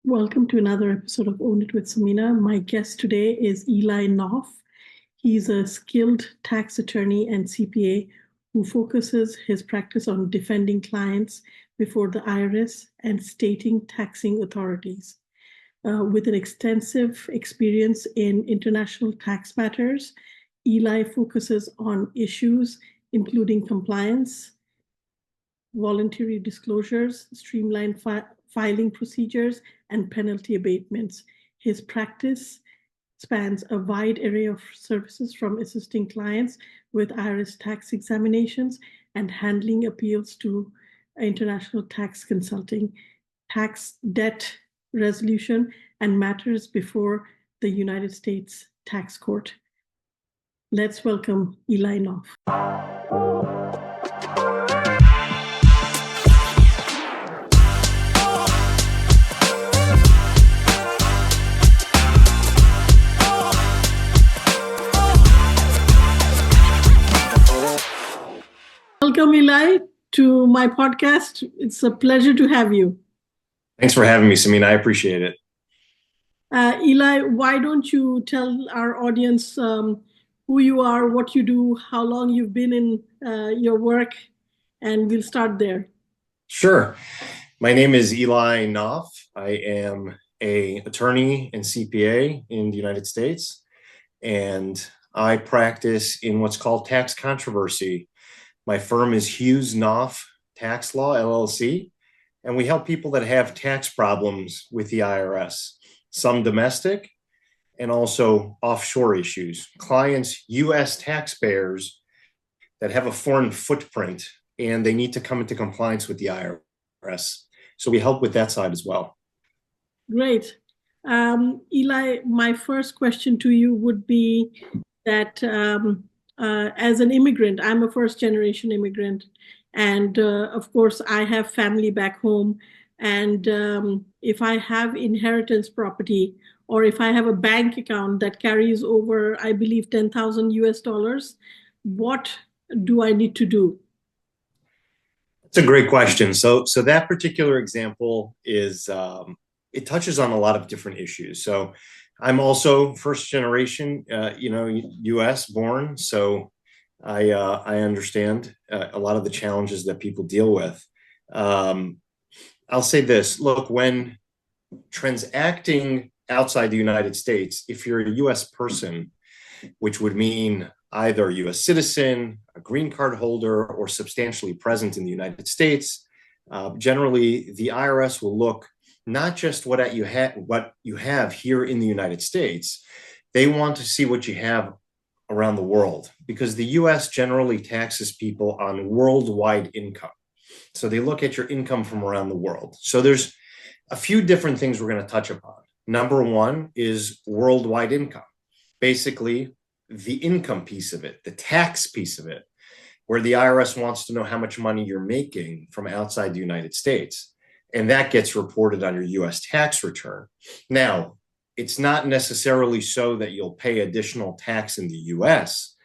Welcome to another episode of Own It with Samina. My guest today is Eli Noff. He's a skilled tax attorney and CPA who focuses his practice on defending clients before the IRS and stating taxing authorities. With an extensive experience in international tax matters, Eli focuses on issues including compliance, voluntary disclosures, streamlined filing procedures, and penalty abatements. His practice spans a wide array of services from assisting clients with IRS tax examinations and handling appeals to international tax consulting, tax debt resolution, and matters before the United States Tax Court. Let's welcome Eli Noff. Welcome, Eli, to my podcast. It's a pleasure to have you. Thanks for having me, Samina. I appreciate it. Eli, why don't you tell our audience who you are, what you do, how long you've been in your work, and we'll start there. Sure. My name is Eli Noff. I am an attorney and CPA in the United States, and I practice in what's called tax controversy. My firm is Hughes Noff Tax Law, LLC, and we help people that have tax problems with the IRS, some domestic and also offshore issues. Clients, U.S. taxpayers that have a foreign footprint and they need to come into compliance with the IRS. So we help with that side as well. Great. Eli, my first question to you would be that as an immigrant, I'm a first generation immigrant. And of course, I have family back home. And if I have inheritance property, or if I have a bank account that carries over, I believe, 10,000 US dollars, what do I need to do? That's a great question. So that particular example is, it touches on a lot of different issues. So I'm also first generation, U.S. born. So I understand a lot of the challenges that people deal with. I'll say this, look, when transacting outside the United States, if you're a U.S. person, which would mean either a U.S. citizen, a green card holder, or substantially present in the United States, generally the IRS will look not just what you have here in the United States. They want to see what you have around the world, because the US generally taxes people on worldwide income. So they look at your income from around the world. So there's a few different things we're going to touch upon. Number one is worldwide income, basically the income piece of it, the tax piece of it, where the IRS wants to know how much money you're making from outside the United States. And that gets reported on your US tax return. Now, it's not necessarily so that you'll pay additional tax in the US.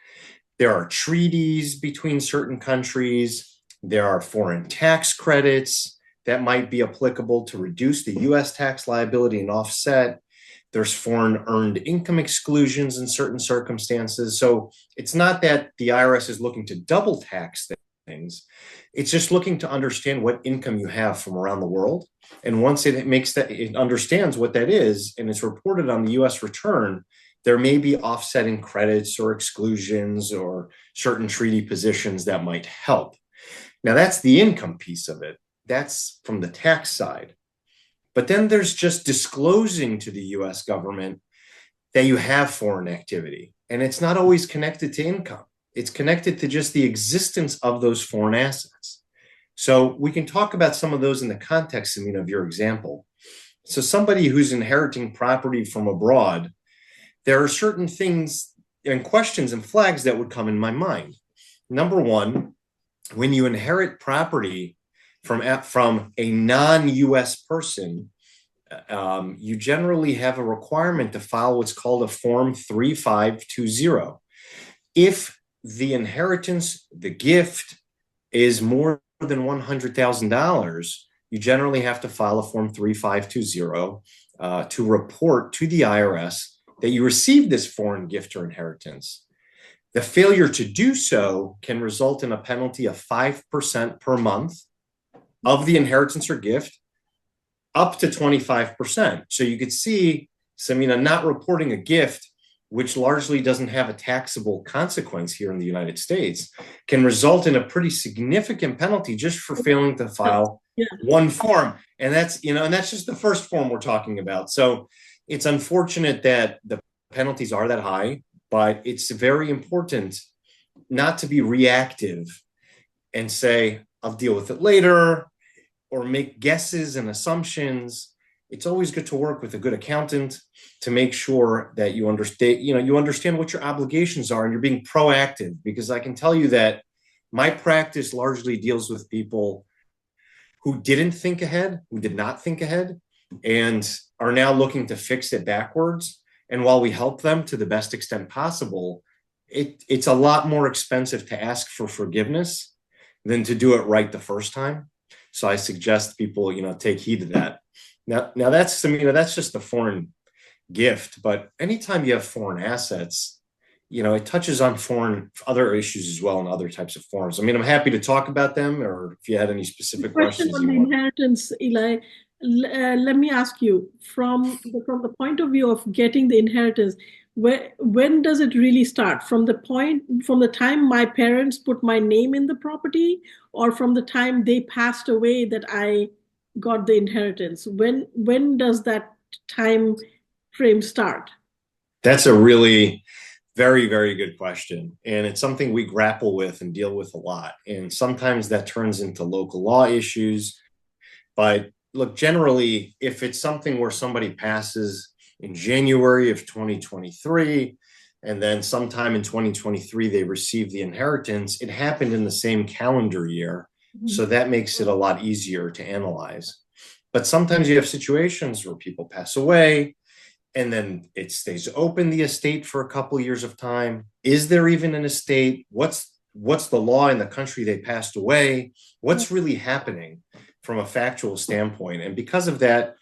There are treaties between certain countries. There are foreign tax credits that might be applicable to reduce the US tax liability and offset. There's foreign earned income exclusions in certain circumstances. So it's not that the IRS is looking to double tax things. It's just looking to understand what income you have from around the world. And once it understands what that is, and it's reported on the US return, there may be offsetting credits or exclusions or certain treaty positions that might help. Now, that's the income piece of it. That's from the tax side. But then there's just disclosing to the US government that you have foreign activity. And it's not always connected to income. It's connected to just the existence of those foreign assets. So we can talk about some of those in the context, of your example. So somebody who's inheriting property from abroad, there are certain things and questions and flags that would come in my mind. Number one, when you inherit property from a non-US person, you generally have a requirement to file what's called a Form 3520. If the inheritance, the gift, is more than $100,000, you generally have to file a Form 3520 to report to the IRS that you received this foreign gift or inheritance. The failure to do so can result in a penalty of 5% per month of the inheritance or gift, up to 25%. So you could see, Samina, not reporting a gift, which largely doesn't have a taxable consequence here in the United States, can result in a pretty significant penalty just for failing to file one form. And that's, and that's just the first form we're talking about. So it's unfortunate that the penalties are that high, but it's very important not to be reactive and say, I'll deal with it later, or make guesses and assumptions. It's always good to work with a good accountant to make sure that you understand what your obligations are and you're being proactive, because I can tell you that my practice largely deals with people who didn't think ahead, who did not think ahead, and are now looking to fix it backwards. And while we help them to the best extent possible, it's a lot more expensive to ask for forgiveness than to do it right the first time. So I suggest people, take heed of that. Now that's just the foreign gift, but anytime you have foreign assets, it touches on other issues as well and other types of forms. I'm happy to talk about them, or if you had any specific questions. On the inheritance, Eli, let me ask you, from the point of view of getting the inheritance, when does it really start? From the time my parents put my name in the property, or from the time they passed away that I got the inheritance? When does that time frame start? That's a really very, very good question. And it's something we grapple with and deal with a lot. And sometimes that turns into local law issues. But look, generally, if it's something where somebody passes in January of 2023, and then sometime in 2023, they receive the inheritance, it happened in the same calendar year. Mm-hmm. So that makes it a lot easier to analyze. But sometimes you have situations where people pass away, and then it stays open, the estate, for a couple of years of time. Is there even an estate? What's the law in the country they passed away? What's really happening from a factual standpoint? And because of that,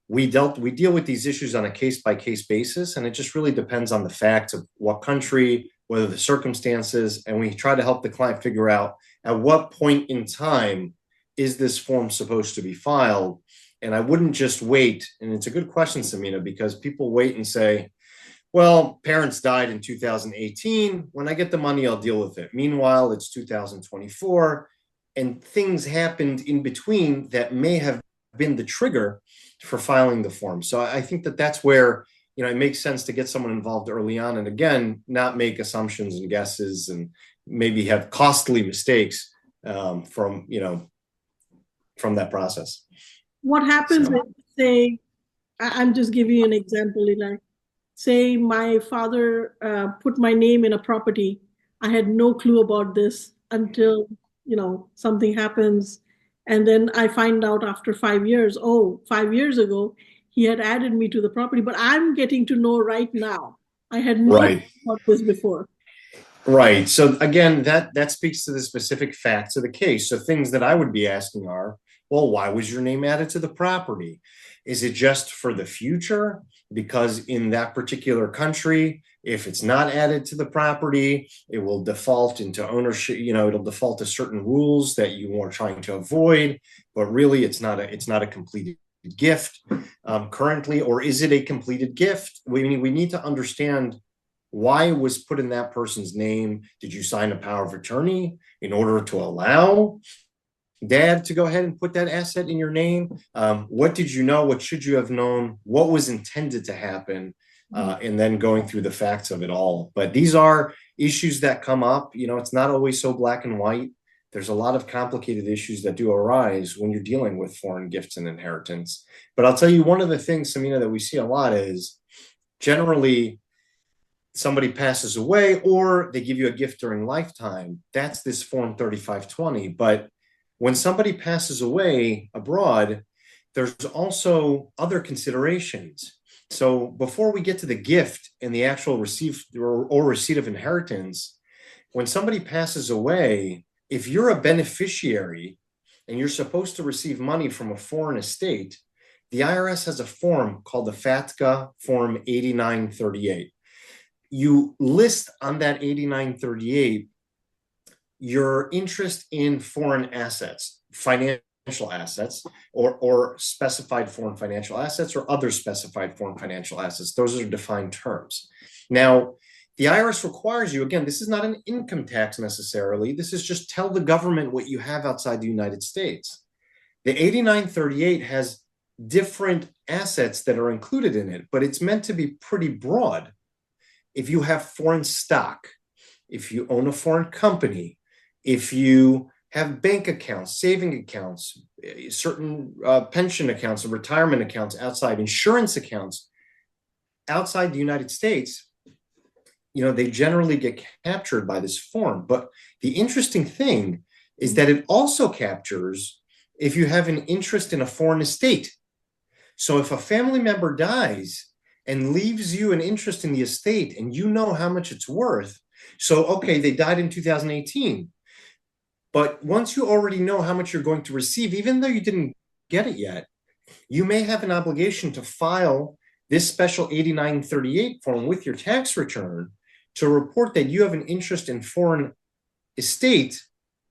we deal with these issues on a case-by-case basis, and it just really depends on the facts of what country, whether the circumstances, and we try to help the client figure out at what point in time is this form supposed to be filed. And I wouldn't just wait. And it's a good question, Samina, because people wait and say, well, parents died in 2018. When I get the money, I'll deal with it. Meanwhile, it's 2024, and things happened in between that may have been the trigger for filing the form. So I think that's where, it makes sense to get someone involved early on, and again, not make assumptions and guesses and maybe have costly mistakes from that process. What happens if, say, I'm just giving you an example, Eli. Say my father put my name in a property. I had no clue about this until, something happens. And then I find out after 5 years, 5 years ago, he had added me to the property, but I'm getting to know right now. I had no clue about this before. Right. So again, that speaks to the specific facts of the case. So things that I would be asking are, well, why was your name added to the property? Is it just for the future? Because in that particular country, if it's not added to the property, it will default into ownership. It'll default to certain rules that you are trying to avoid. But really, it's not a completed gift currently, or is it a completed gift? We need to understand why it was put in that person's name. Did you sign a power of attorney in order to allow Dad to go ahead and put that asset in your name? What did you know? What should you have known? What was intended to happen? And then going through the facts of it all. But these are issues that come up. It's not always so black and white. There's a lot of complicated issues that do arise when you're dealing with foreign gifts and inheritance. But I'll tell you, one of the things, Samina, that we see a lot is generally somebody passes away or they give you a gift during lifetime. That's this Form 3520. But when somebody passes away abroad, there's also other considerations. So before we get to the gift and the actual receipt of inheritance, when somebody passes away, if you're a beneficiary and you're supposed to receive money from a foreign estate, the IRS has a form called the FATCA Form 8938. You list on that 8938 your interest in foreign assets, financial assets, or specified foreign financial assets, or other specified foreign financial assets. Those are defined terms. Now, the IRS requires you, again, this is not an income tax necessarily. This is just tell the government what you have outside the United States. The 8938 has different assets that are included in it, but it's meant to be pretty broad. If you have foreign stock, if you own a foreign company, if you have bank accounts, saving accounts, certain pension accounts, or retirement accounts outside, insurance accounts outside the United States, they generally get captured by this form. But the interesting thing is that it also captures if you have an interest in a foreign estate. So if a family member dies and leaves you an interest in the estate and you know how much it's worth, so, okay, they died in 2018, but once you already know how much you're going to receive, even though you didn't get it yet, you may have an obligation to file this special 8938 form with your tax return to report that you have an interest in foreign estate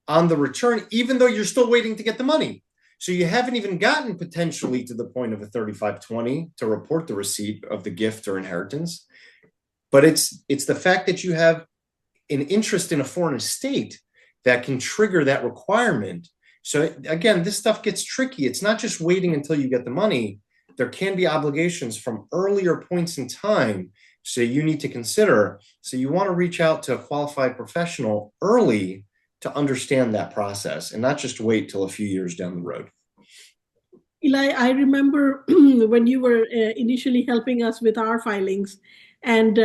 on the return, even though you're still waiting to get the money. So you haven't even gotten potentially to the point of a 3520 to report the receipt of the gift or inheritance. But it's the fact that you have an interest in a foreign estate that can trigger that requirement. So again, this stuff gets tricky. It's not just waiting until you get the money. There can be obligations from earlier points in time, so you need to consider. So you want to reach out to a qualified professional early to understand that process and not just wait till a few years down the road. Eli, I remember when you were initially helping us with our filings, and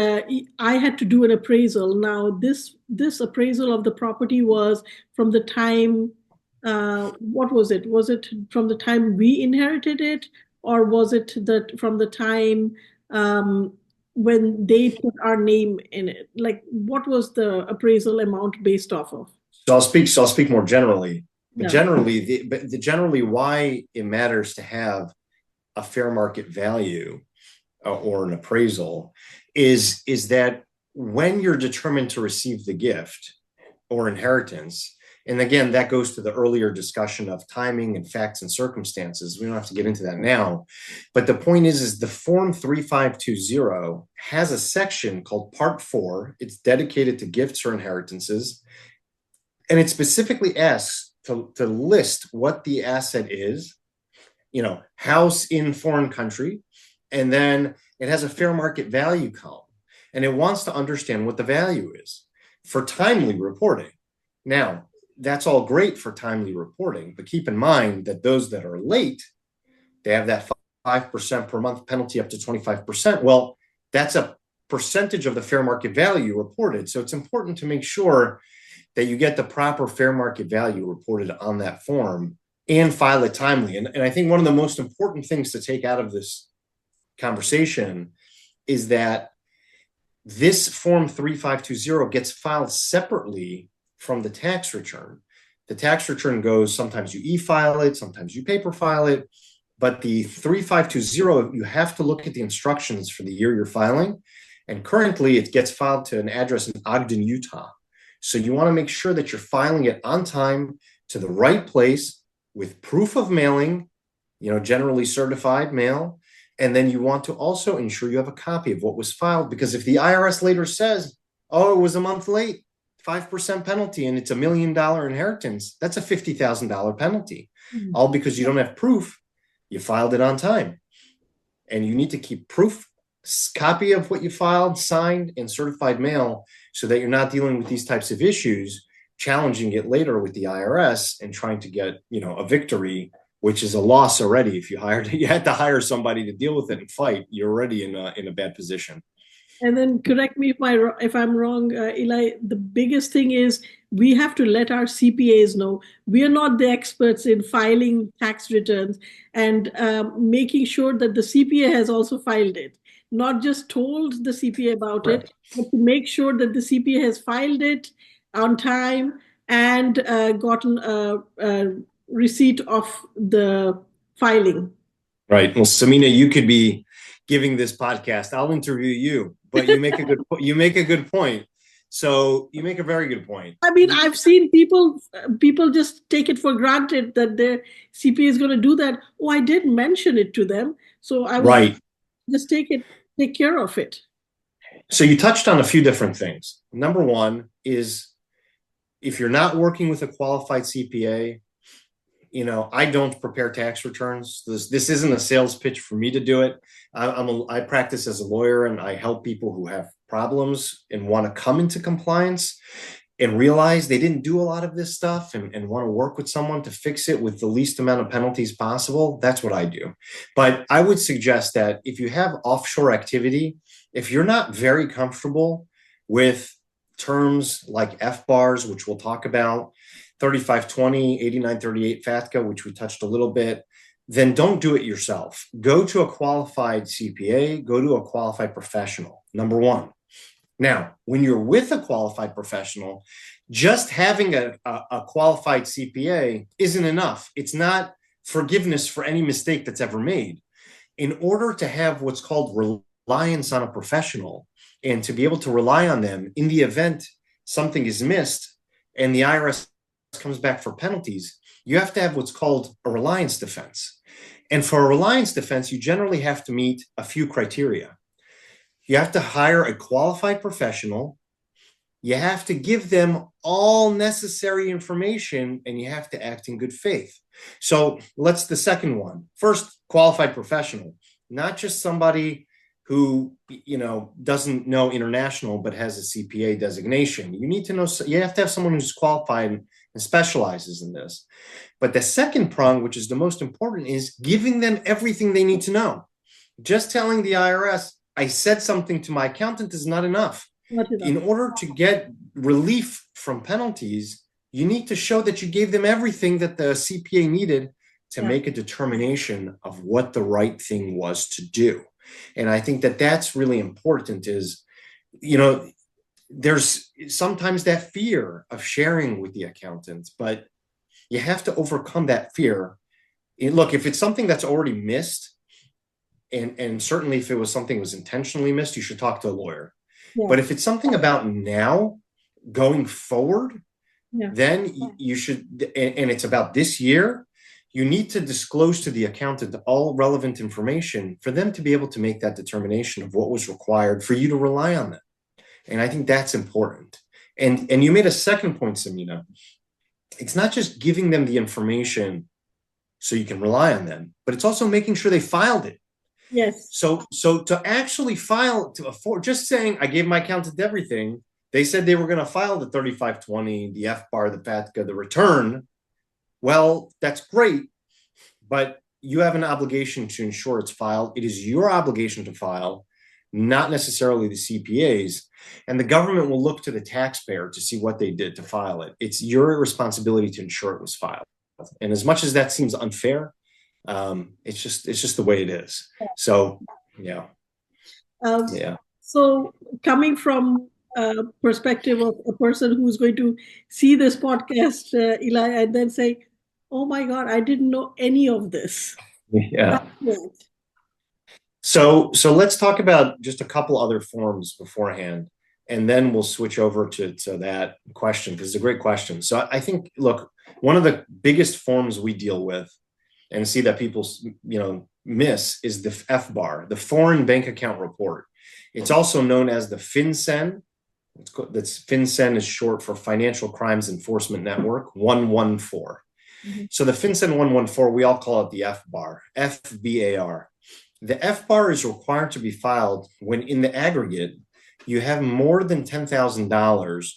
I had to do an appraisal. Now, this appraisal of the property was from the time, what was it? Was it from the time we inherited it, or was it from the time when they put our name in it? Like, what was the appraisal amount based off of? So I'll speak more generally. But Yeah. generally, why it matters to have a fair market value or an appraisal is that when you're determined to receive the gift or inheritance, and again, that goes to the earlier discussion of timing and facts and circumstances. We don't have to get into that now. But the point is the Form 3520 has a section called Part 4. It's dedicated to gifts or inheritances. And it specifically asks to list what the asset is, house in foreign country, and then it has a fair market value column. And it wants to understand what the value is for timely reporting. Now, that's all great for timely reporting, but keep in mind that those that are late, they have that 5% per month penalty up to 25%. Well, that's a percentage of the fair market value reported. So it's important to make sure that you get the proper fair market value reported on that form and file it timely. And I think one of the most important things to take out of this conversation is that this Form 3520 gets filed separately from the tax return. The tax return goes, sometimes you e-file it, sometimes you paper file it, but the 3520, you have to look at the instructions for the year you're filing. And currently it gets filed to an address in Ogden, Utah. So you want to make sure that you're filing it on time to the right place with proof of mailing, generally certified mail. And then you want to also ensure you have a copy of what was filed, because if the IRS later says, oh, it was a month late, 5% penalty, and it's $1 million inheritance, that's a $50,000 penalty, all because you don't have proof. You filed it on time. And you need to keep proof, copy of what you filed, signed, and certified mail, so that you're not dealing with these types of issues, challenging it later with the IRS and trying to get, a victory, which is a loss already. If you had to hire somebody to deal with it and fight, you're already in a bad position. And then correct me if I'm wrong, Eli, the biggest thing is we have to let our CPAs know we are not the experts in filing tax returns, and making sure that the CPA has also filed it, not just told the CPA about Correct. it, but to make sure that the CPA has filed it on time and gotten receipt of the filing. Right. Well, Samina, you could be giving this podcast. I'll interview you, but you make a good point. So you make a very good point. I mean, I've seen people just take it for granted that their CPA is going to do that. Oh, I did mention it to them, so I will just take care of it. So you touched on a few different things. Number one is if you're not working with a qualified CPA, I don't prepare tax returns. This isn't a sales pitch for me to do it. I practice as a lawyer, and I help people who have problems and want to come into compliance and realize they didn't do a lot of this stuff and want to work with someone to fix it with the least amount of penalties possible. That's what I do. But I would suggest that if you have offshore activity, if you're not very comfortable with terms like FBARs, which we'll talk about, 3520, 8938 FATCA, which we touched a little bit, then don't do it yourself. Go to a qualified CPA, go to a qualified professional, number one. Now, when you're with a qualified professional, just having a qualified CPA isn't enough. It's not forgiveness for any mistake that's ever made. In order to have what's called reliance on a professional and to be able to rely on them in the event something is missed and the IRS comes back for penalties, you have to have what's called a reliance defense. And for a reliance defense, you generally have to meet a few criteria. You have to hire a qualified professional. You have to give them all necessary information, and you have to act in good faith. So let's the second one. First, qualified professional, not just somebody who doesn't know international but has a CPA designation. You need to know. You have to have someone who's qualified and specializes in this. But the second prong, which is the most important, is giving them everything they need to know. Just telling the IRS, I said something to my accountant, is not enough. In order to get relief from penalties, you need to show that you gave them everything that the CPA needed to make a determination of what the right thing was to do. And I think that that's really important is, there's sometimes that fear of sharing with the accountant, but you have to overcome that fear. Look, if it's something that's already missed, and certainly if it was something that was intentionally missed, you should talk to a lawyer. Yeah. But if it's something about now going forward, then you should, and it's about this year, you need to disclose to the accountant all relevant information for them to be able to make that determination of what was required for you to rely on them. And I think that's important. And you made a second point, Samina. It's not just giving them the information so you can rely on them, but it's also making sure they filed it. Yes. So to actually file just saying I gave my accountant everything, they said they were going to file the 3520, the FBAR, the FATCA, the return. Well, that's great, but you have an obligation to ensure it's filed. It is your obligation to file, not necessarily the CPA's. And the government will look to the taxpayer to see what they did to file it. It's your responsibility to ensure it was filed. And as much as that seems unfair, it's just the way it is. So, yeah. So coming from a perspective of a person who's going to see this podcast, Eli, and then say, oh my God, I didn't know any of this. Yeah. So let's talk about just a couple other forms beforehand, and then we'll switch over to that question, because it's a great question. So I think, look, one of the biggest forms we deal with and see that people, miss is the FBAR, the Foreign Bank Account Report. It's also known as the FinCEN. That's FinCEN is short for Financial Crimes Enforcement Network 114. Mm-hmm. So the FinCEN 114, we all call it the FBAR, FBAR. The FBAR is required to be filed when, in the aggregate, you have more than $10,000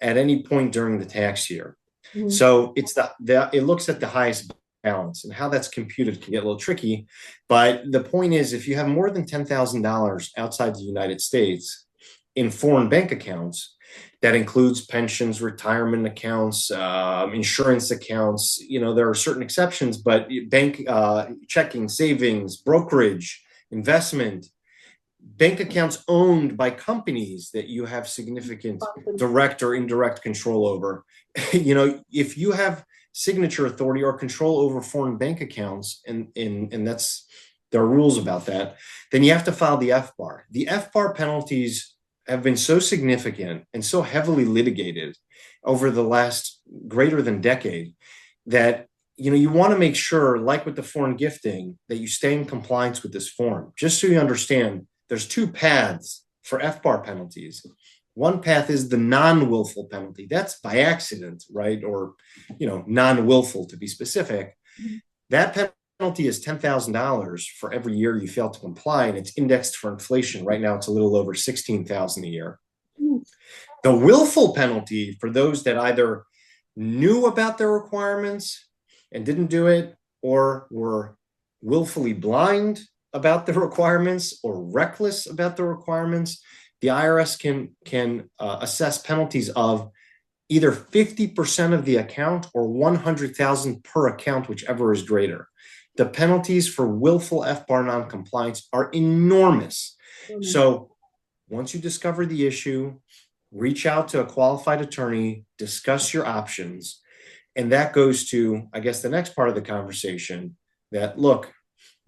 at any point during the tax year. Mm-hmm. So it's it looks at the highest balance, and how that's computed can get a little tricky. But the point is, if you have more than $10,000 outside the United States in foreign bank accounts, that includes pensions, retirement accounts, insurance accounts. There are certain exceptions, but bank checking, savings, brokerage, investment, bank accounts owned by companies that you have significant direct or indirect control over. If you have signature authority or control over foreign bank accounts, and that's there are rules about that, then you have to file the FBAR. The FBAR penalties have been so significant and so heavily litigated over the last greater than decade that you want to make sure, like with the foreign gifting, that you stay in compliance with this form. Just so you understand, there's two paths for FBAR penalties. One path is the non-willful penalty. That's by accident, right? Or, non-willful to be specific. That penalty is $10,000 for every year you fail to comply, and it's indexed for inflation. Right now, it's a little over $16,000 a year. The willful penalty for those that either knew about their requirements and didn't do it, or were willfully blind about the requirements or reckless about the requirements, the IRS can assess penalties of either 50% of the account or $100,000 per account, whichever is greater. The penalties for willful FBAR noncompliance are enormous. So once you discover the issue, reach out to a qualified attorney, discuss your options. And that goes to, I guess, the next part of the conversation, that, look,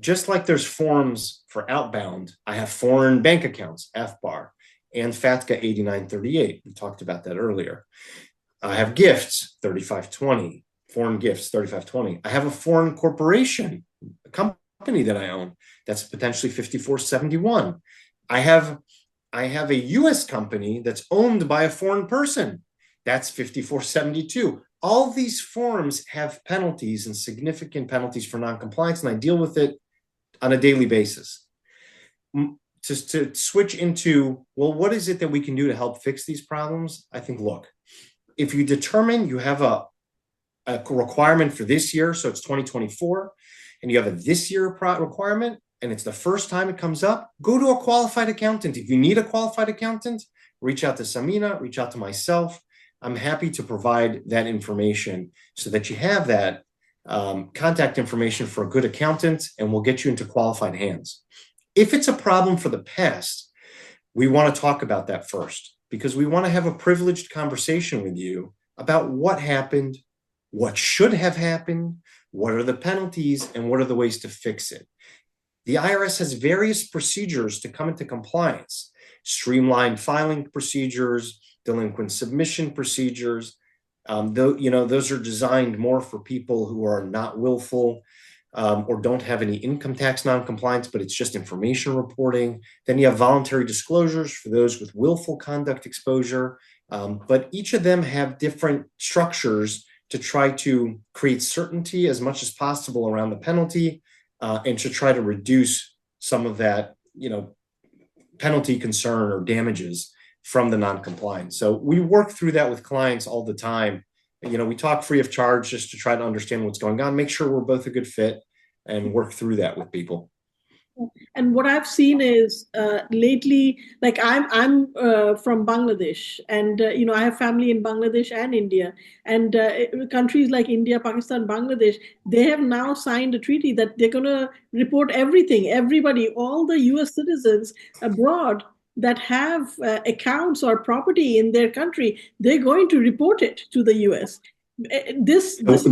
just like there's forms for outbound, I have foreign bank accounts, FBAR, and FATCA 8938. We talked about that earlier. I have gifts, 3520, foreign gifts, 3520. I have a foreign corporation, a company that I own, that's potentially 5471. I have a US company that's owned by a foreign person. That's 5472. All these forms have penalties and significant penalties for noncompliance, and I deal with it on a daily basis. Just to switch into, well, what is it that we can do to help fix these problems? I think, look, if you determine you have a requirement for this year, so it's 2024, and you have a this year requirement, and it's the first time it comes up, go to a qualified accountant. If you need a qualified accountant, reach out to Samina, reach out to myself. I'm happy to provide that information so that you have that contact information for a good accountant, and we'll get you into qualified hands. If it's a problem for the past, we want to talk about that first, because we want to have a privileged conversation with you about what happened, what should have happened, what are the penalties, and what are the ways to fix it. The IRS has various procedures to come into compliance: streamlined filing procedures, delinquent submission procedures. Those are designed more for people who are not willful or don't have any income tax noncompliance, but it's just information reporting. Then you have voluntary disclosures for those with willful conduct exposure. But each of them have different structures to try to create certainty as much as possible around the penalty, and to try to reduce some of that, penalty concern or damages from the non-compliance. So we work through that with clients all the time. We talk free of charge just to try to understand what's going on, make sure we're both a good fit, and work through that with people. And what I've seen is lately, like I'm from Bangladesh, and I have family in Bangladesh and India, and countries like India, Pakistan, Bangladesh, they have now signed a treaty that they're going to report everything, everybody, all the U.S. citizens abroad that have accounts or property in their country, they're going to report it to the U.S. This is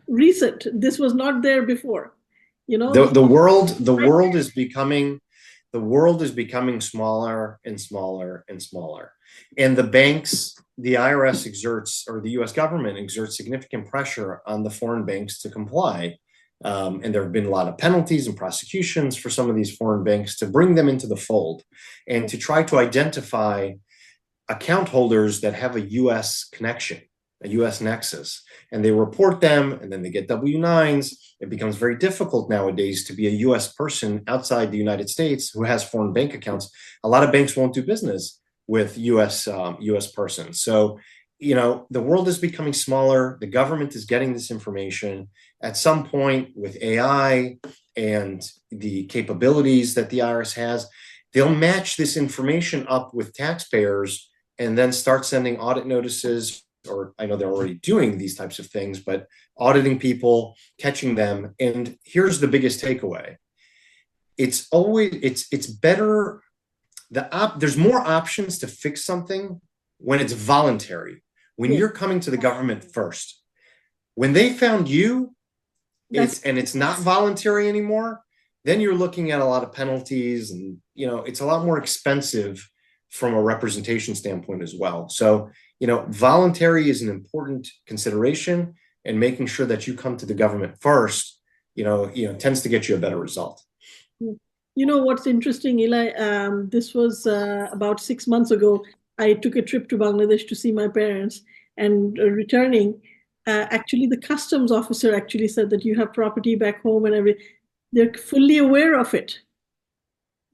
recent. This was not there before. The world is becoming smaller and smaller and smaller, and the banks, the IRS exerts, or the U.S. government exerts significant pressure on the foreign banks to comply. And there have been a lot of penalties and prosecutions for some of these foreign banks to bring them into the fold and to try to identify account holders that have a U.S. connection, a U.S. nexus, and they report them, and then they get W-9s. It becomes very difficult nowadays to be a U.S. person outside the United States who has foreign bank accounts. A lot of banks won't do business with U.S. persons. So, the world is becoming smaller. The government is getting this information. At some point, with AI and the capabilities that the IRS has, they'll match this information up with taxpayers and then start sending audit notices, or I know they're already doing these types of things, but auditing people, catching them. And here's the biggest takeaway. It's better. There's more options to fix something when it's voluntary. When you're coming to the government first, When they found you, That's it's not voluntary anymore, then you're looking at a lot of penalties, and it's a lot more expensive from a representation standpoint as well. So, voluntary is an important consideration, and making sure that you come to the government first, tends to get you a better result. What's interesting, Eli? This was about 6 months ago. I took a trip to Bangladesh to see my parents, and returning, actually, the customs officer actually said that you have property back home and everything. They're fully aware of it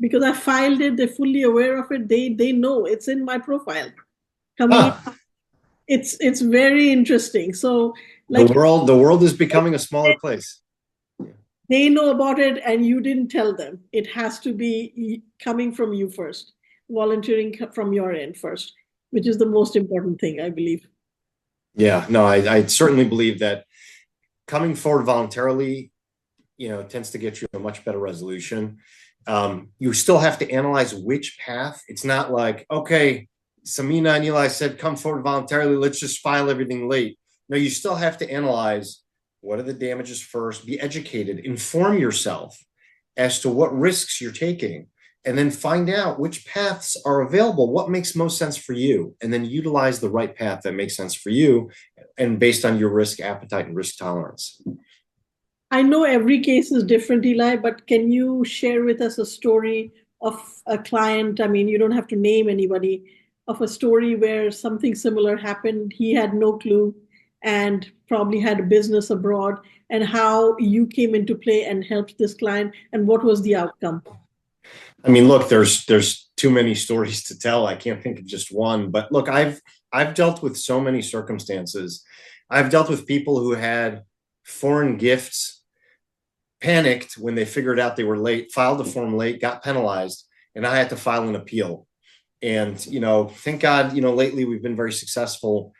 because I filed it. They're fully aware of it. They know it's in my profile. Coming in, Huh. it's very interesting. So, The like, world is becoming a smaller place. they know about it and you didn't tell them. It has to be coming from you first, volunteering from your end first, which is the most important thing, I believe. Yeah, no, I certainly believe that coming forward voluntarily, tends to get you a much better resolution. You still have to analyze which path. It's not like, okay, Samina and Eli said, come forward voluntarily, let's just file everything late. No, you still have to analyze what are the damages first, be educated, inform yourself as to what risks you're taking, and then find out which paths are available, what makes most sense for you, and then utilize the right path that makes sense for you and based on your risk appetite and risk tolerance. I know every case is different, Eli, but can you share with us a story of a client? I mean, you don't have to name anybody, of a story where something similar happened. He had no clue and probably had a business abroad, and how you came into play and helped this client, and what was the outcome? I mean, look, there's too many stories to tell. I can't think of just one, but look, I've dealt with so many circumstances. I've dealt with people who had foreign gifts, panicked when they figured out they were late, filed the form late, got penalized, and I had to file an appeal. And, thank God, lately we've been very successful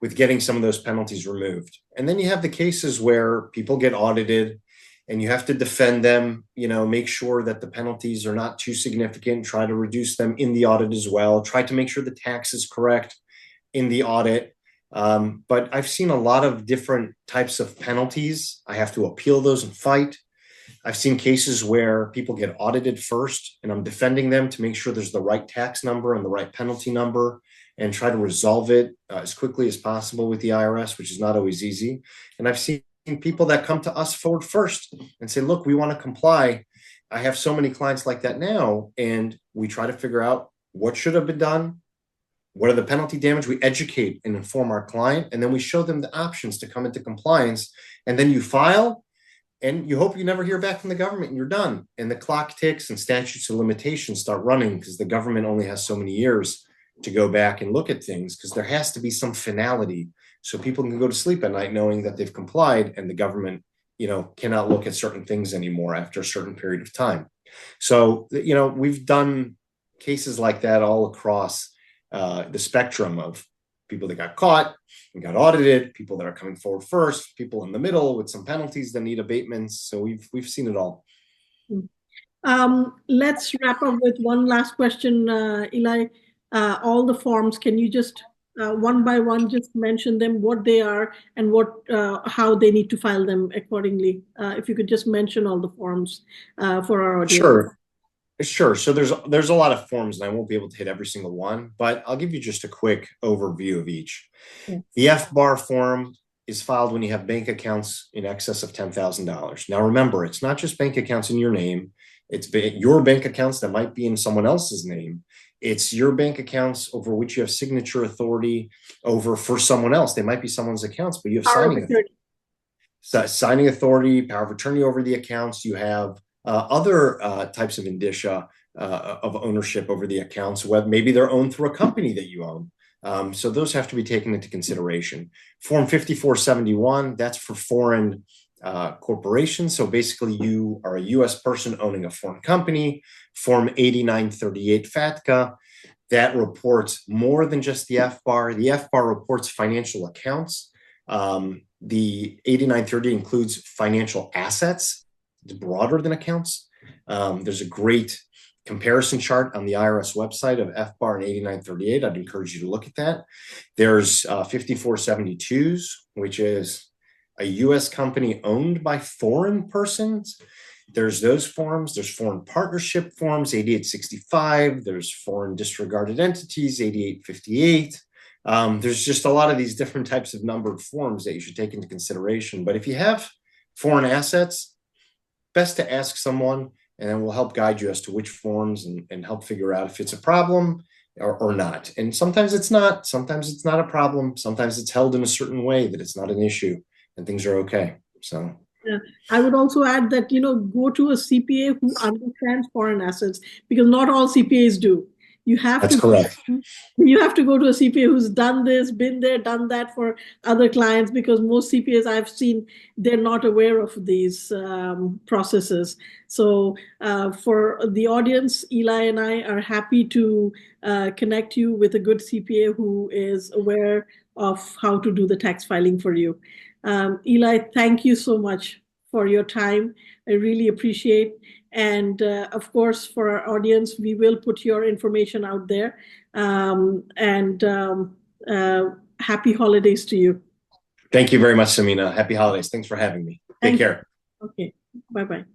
with getting some of those penalties removed. And then you have the cases where people get audited and you have to defend them, make sure that the penalties are not too significant, try to reduce them in the audit as well, try to make sure the tax is correct in the audit. But I've seen a lot of different types of penalties. I have to appeal those and fight. I've seen cases where people get audited first, and I'm defending them to make sure there's the right tax number and the right penalty number, and try to resolve it as quickly as possible with the IRS, which is not always easy. And I've seen people that come to us forward first and say, look, we want to comply. I have so many clients like that now, and we try to figure out what should have been done. What are the penalty damage? We educate and inform our client, and then we show them the options to come into compliance. And then you file, and you hope you never hear back from the government, and you're done. And the clock ticks and statutes of limitations start running because the government only has so many years to go back and look at things, because there has to be some finality so people can go to sleep at night knowing that they've complied, and the government, cannot look at certain things anymore after a certain period of time. So, we've done cases like that all across the spectrum of people that got caught and got audited, people that are coming forward first, people in the middle with some penalties that need abatements. So we've seen it all. Let's wrap up with one last question, Eli. All the forms, can you just one by one just mention them, what they are, and how they need to file them accordingly? If you could just mention all the forms for our audience. Sure. So there's a lot of forms, and I won't be able to hit every single one, but I'll give you just a quick overview of each. Yes. The FBAR form is filed when you have bank accounts in excess of $10,000. Now, remember, it's not just bank accounts in your name. It's your bank accounts that might be in someone else's name. It's your bank accounts over which you have signature authority over for someone else. They might be someone's accounts, but you have signing authority. So signing authority, power of attorney over the accounts. You have other types of indicia of ownership over the accounts, whether maybe they're owned through a company that you own. So those have to be taken into consideration. Form 5471, that's for foreign corporations. So basically you are a U.S. person owning a foreign company. Form 8938 FATCA, that reports more than just the FBAR. The FBAR reports financial accounts. The 8930 includes financial assets. It's broader than accounts. There's a great comparison chart on the IRS website of FBAR and 8938. I'd encourage you to look at that. There's 5472s, which is a US company owned by foreign persons, there's those forms. There's foreign partnership forms, 8865. There's foreign disregarded entities, 8858. There's just a lot of these different types of numbered forms that you should take into consideration. But if you have foreign assets, best to ask someone, and then we'll help guide you as to which forms and help figure out if it's a problem or not. And sometimes it's not. Sometimes it's not a problem. Sometimes it's held in a certain way that it's not an issue and things are okay. So. Yeah. I would also add that, go to a CPA who understands foreign assets, because not all CPAs do. That's correct. You have to go to a CPA who's done this, been there, done that for other clients, because most CPAs I've seen, they're not aware of these processes. So for the audience, Eli and I are happy to connect you with a good CPA who is aware of how to do the tax filing for you. Eli, thank you so much for your time. I really appreciate. And of course, for our audience, we will put your information out there. Happy holidays to you. Thank you very much, Samina. Happy holidays. Thanks for having me. Take care. Okay. Bye-bye.